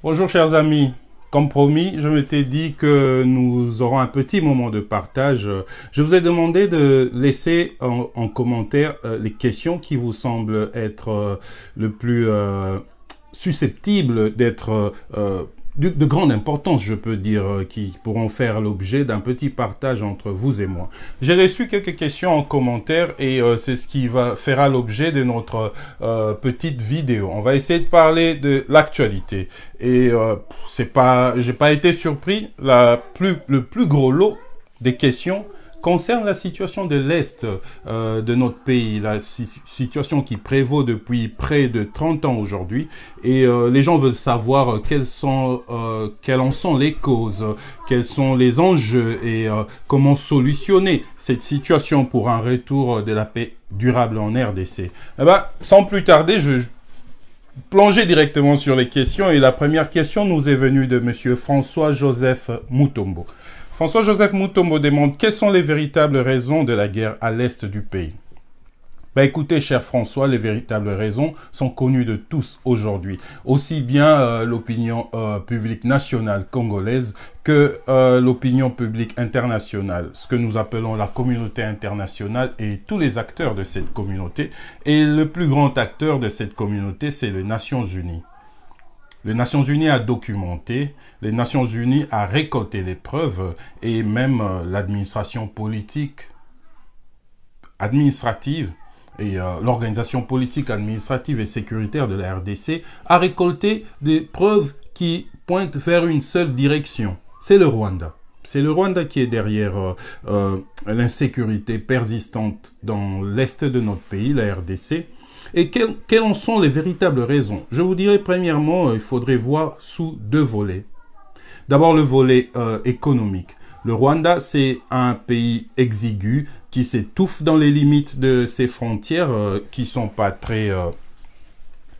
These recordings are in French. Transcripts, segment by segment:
Bonjour chers amis, comme promis, je m'étais dit que nous aurons un petit moment de partage. Je vous ai demandé de laisser en commentaire les questions qui vous semblent être le plus susceptibles d'être de grande importance, je peux dire, qui pourront faire l'objet d'un petit partage entre vous et moi. J'ai reçu quelques questions en commentaire et c'est ce qui fera l'objet de notre petite vidéo. On va essayer de parler de l'actualité et j'ai pas été surpris. Le plus gros lot des questions concerne la situation de l'Est de notre pays, la situation qui prévaut depuis près de 30 ans aujourd'hui. Et les gens veulent savoir quelles en sont les causes, quels sont les enjeux et comment solutionner cette situation pour un retour de la paix durable en RDC. Eh ben, sans plus tarder, je plonger directement sur les questions. Et la première question nous est venue de monsieur François-Joseph Mutombo. François-Joseph Mutombo demande quelles sont les véritables raisons de la guerre à l'est du pays. Ben écoutez, cher François, les véritables raisons sont connues de tous aujourd'hui. Aussi bien l'opinion publique nationale congolaise que l'opinion publique internationale, ce que nous appelons la communauté internationale et tous les acteurs de cette communauté. Et le plus grand acteur de cette communauté, c'est les Nations Unies. Les Nations Unies a documenté, les Nations Unies a récolté les preuves et même l'administration politique, administrative et l'organisation politique, administrative et sécuritaire de la RDC a récolté des preuves qui pointent vers une seule direction. C'est le Rwanda. C'est le Rwanda qui est derrière l'insécurité persistante dans l'est de notre pays, la RDC. Et quelles en sont les véritables raisons? Je vous dirais premièrement, il faudrait voir sous deux volets. D'abord le volet économique. Le Rwanda, c'est un pays exigu qui s'étouffe dans les limites de ses frontières qui sont pas très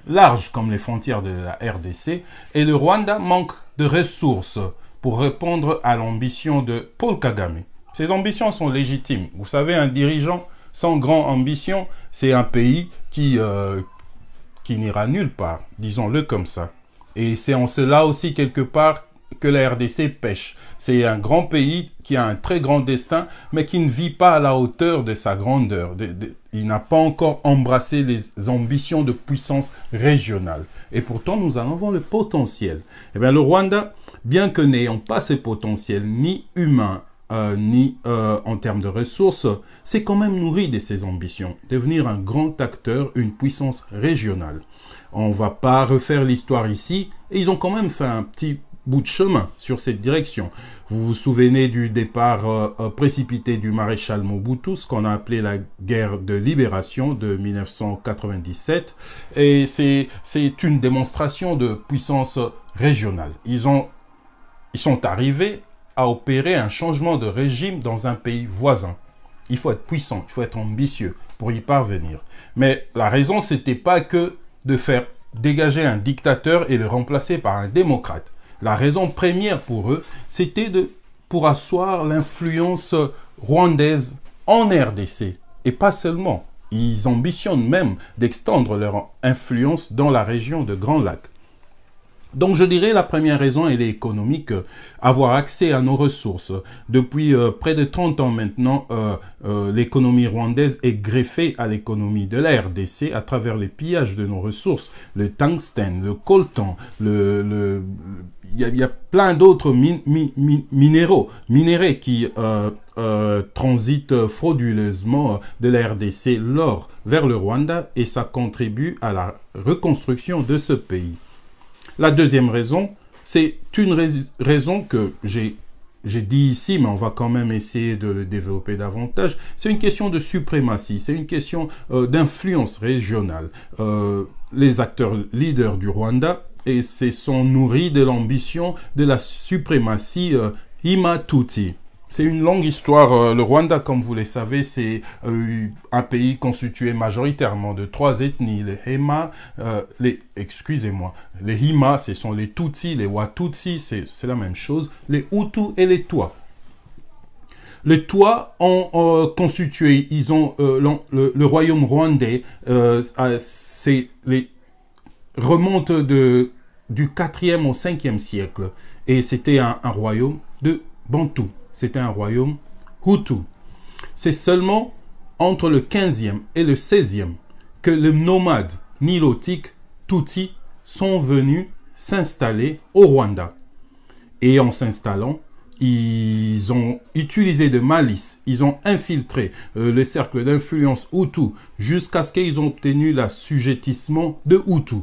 larges comme les frontières de la RDC. Et le Rwanda manque de ressources pour répondre à l'ambition de Paul Kagame. Ces ambitions sont légitimes. Vous savez, un dirigeant sans grande ambition, c'est un pays qui n'ira nulle part, disons-le comme ça. Et c'est en cela aussi, quelque part, que la RDC pêche. C'est un grand pays qui a un très grand destin, mais qui ne vit pas à la hauteur de sa grandeur. Il n'a pas encore embrassé les ambitions de puissance régionale. Et pourtant, nous en avons le potentiel. Eh bien, le Rwanda, bien que n'ayant pas ce potentiel, ni humain, ni en termes de ressources, c'est quand même nourri de ses ambitions, devenir un grand acteur, une puissance régionale. On ne va pas refaire l'histoire ici, et ils ont quand même fait un petit bout de chemin sur cette direction. Vous vous souvenez du départ précipité du maréchal Mobutu, ce qu'on a appelé la guerre de libération de 1997, et c'est une démonstration de puissance régionale. Ils sont arrivés à opérer un changement de régime dans un pays voisin. Il faut être puissant, il faut être ambitieux pour y parvenir. Mais la raison, c'était pas que de faire dégager un dictateur et le remplacer par un démocrate. La raison première pour eux, c'était pour asseoir l'influence rwandaise en RDC. Et pas seulement. Ils ambitionnent même d'extendre leur influence dans la région de Grand Lac. Donc je dirais la première raison, elle est économique, avoir accès à nos ressources. Depuis près de 30 ans maintenant, l'économie rwandaise est greffée à l'économie de la RDC à travers les pillages de nos ressources. Le tungstène, le coltan, il y a plein d'autres minéraux qui transitent frauduleusement de la RDC, l'or, vers le Rwanda et ça contribue à la reconstruction de ce pays. La deuxième raison, c'est une raison que j'ai dit ici, mais on va quand même essayer de le développer davantage. C'est une question de suprématie, c'est une question d'influence régionale. Les acteurs leaders du Rwanda et se sont nourris de l'ambition de la suprématie Hima-Tutsi. C'est une longue histoire. Le Rwanda, comme vous le savez, c'est un pays constitué majoritairement de trois ethnies. Les Hema, excusez-moi, les Hima, ce sont les Tutsi, les Watutsi, c'est la même chose. Les Hutus et les Twa. Les Twa ont constitué, ils ont le royaume rwandais, remonte de du 4e au 5e siècle. Et c'était un royaume de Bantou. C'était un royaume Hutu. C'est seulement entre le 15e et le 16e que les nomades nilotiques Tutsi sont venus s'installer au Rwanda. Et en s'installant, ils ont utilisé de malice, ils ont infiltré le cercle d'influence Hutu jusqu'à ce qu'ils ont obtenu l'assujettissement de Hutu.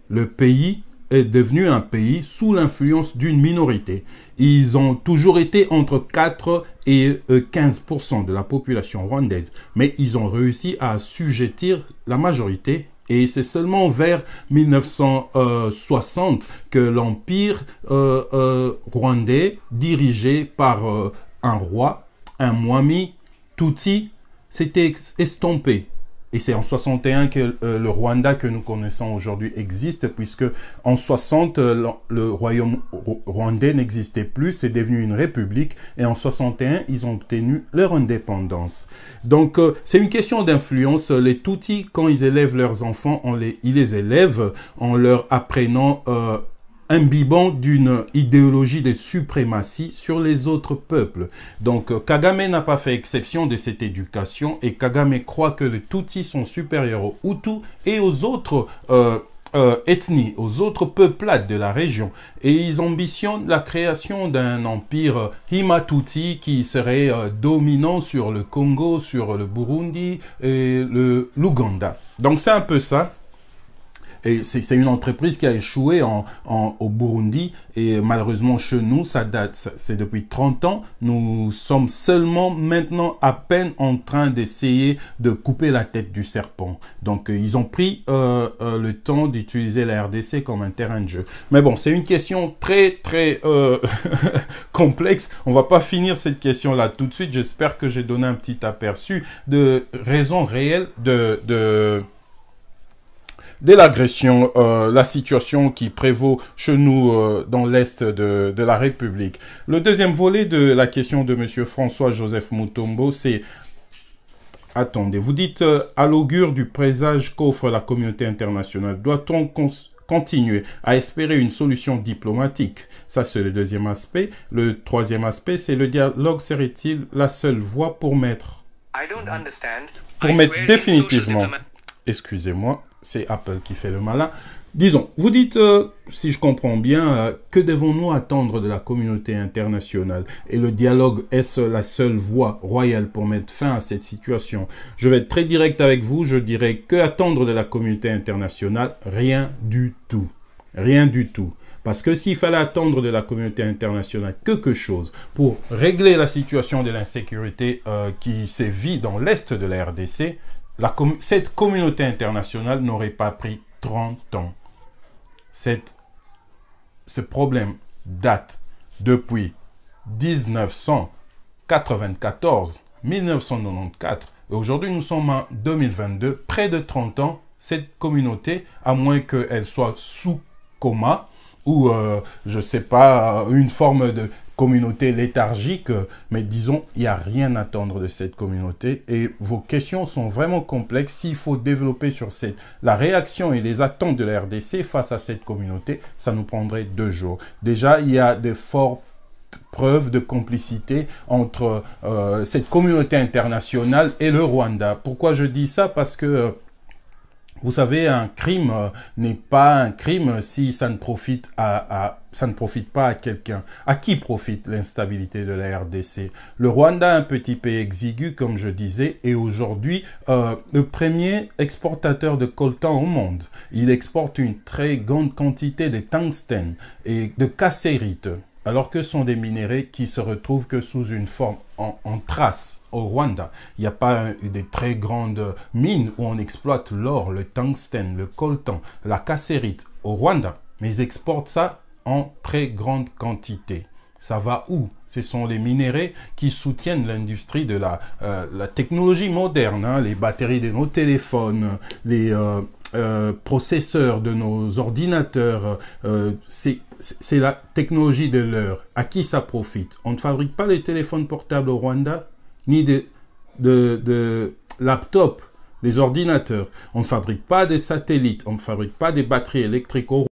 Le pays est devenu un pays sous l'influence d'une minorité. Ils ont toujours été entre 4 et 15% de la population rwandaise, mais ils ont réussi à assujettir la majorité. Et c'est seulement vers 1960 que l'empire rwandais, dirigé par un roi, un Mwami Tutsi, s'était estompé. Et c'est en 61 que le Rwanda que nous connaissons aujourd'hui existe, puisque en 60, le royaume rwandais n'existait plus, c'est devenu une république, et en 61, ils ont obtenu leur indépendance. Donc, c'est une question d'influence. Les Tutsis, quand ils élèvent leurs enfants, ils les élèvent en leur apprenant imbibant d'une idéologie de suprématie sur les autres peuples. Donc Kagame n'a pas fait exception de cette éducation et Kagame croit que les Tutsis sont supérieurs aux Hutus et aux autres ethnies, aux autres peuplades de la région. Et ils ambitionnent la création d'un empire Hima-Tutsi qui serait dominant sur le Congo, sur le Burundi et l'Ouganda. Donc c'est un peu ça. Et c'est une entreprise qui a échoué au Burundi et malheureusement chez nous, ça date, c'est depuis 30 ans. Nous sommes seulement maintenant à peine en train d'essayer de couper la tête du serpent. Donc ils ont pris le temps d'utiliser la RDC comme un terrain de jeu. Mais bon, c'est une question très complexe. On va pas finir cette question-là tout de suite. J'espère que j'ai donné un petit aperçu de raisons réelles de l'agression, la situation qui prévaut chez nous dans l'Est de la République. Le deuxième volet de la question de M. François-Joseph Mutombo, c'est... Attendez, vous dites à l'augure du présage qu'offre la communauté internationale, doit-on continuer à espérer une solution diplomatique? Ça, c'est le deuxième aspect. Le troisième aspect, c'est le dialogue serait-il la seule voie pour mettre définitivement... Excusez-moi, c'est Apple qui fait le malin. Disons, vous dites, si je comprends bien, que devons-nous attendre de la communauté internationale? Et le dialogue, est-ce la seule voie royale pour mettre fin à cette situation? Je vais être très direct avec vous, je dirais que attendre de la communauté internationale? Rien du tout. Rien du tout. Parce que s'il fallait attendre de la communauté internationale quelque chose pour régler la situation de l'insécurité qui sévit dans l'Est de la RDC, cette communauté internationale n'aurait pas pris 30 ans. Ce problème date depuis 1994, 1994. Et aujourd'hui, nous sommes en 2022, près de 30 ans. Cette communauté, à moins qu'elle soit sous coma, ou, je ne sais pas, une forme de communauté léthargique, mais disons, il n'y a rien à attendre de cette communauté et vos questions sont vraiment complexes. S'il faut développer sur la réaction et les attentes de la RDC face à cette communauté, ça nous prendrait 2 jours. Déjà, il y a de fortes preuves de complicité entre cette communauté internationale et le Rwanda. Pourquoi je dis ça? Parce que vous savez, un crime n'est pas un crime si ça ne profite ça ne profite pas à quelqu'un. À qui profite l'instabilité de la RDC? Le Rwanda, un petit pays exigu, comme je disais, est aujourd'hui le premier exportateur de coltan au monde. Il exporte une très grande quantité de tungstène et de cassérite, alors que ce sont des minéraux qui se retrouvent que sous une forme en trace au Rwanda. Il n'y a pas des très grandes mines où on exploite l'or, le tungstène, le coltan, la cassérite au Rwanda, mais ils exportent ça en très grande quantité. Ça va où? Ce sont les minéraux qui soutiennent l'industrie de la technologie moderne, hein, les batteries de nos téléphones, les processeurs de nos ordinateurs, c'est la technologie de l'heure. À qui ça profite? On ne fabrique pas les téléphones portables au Rwanda, ni de laptops, des ordinateurs. On ne fabrique pas des satellites, on ne fabrique pas des batteries électriques au Rwanda.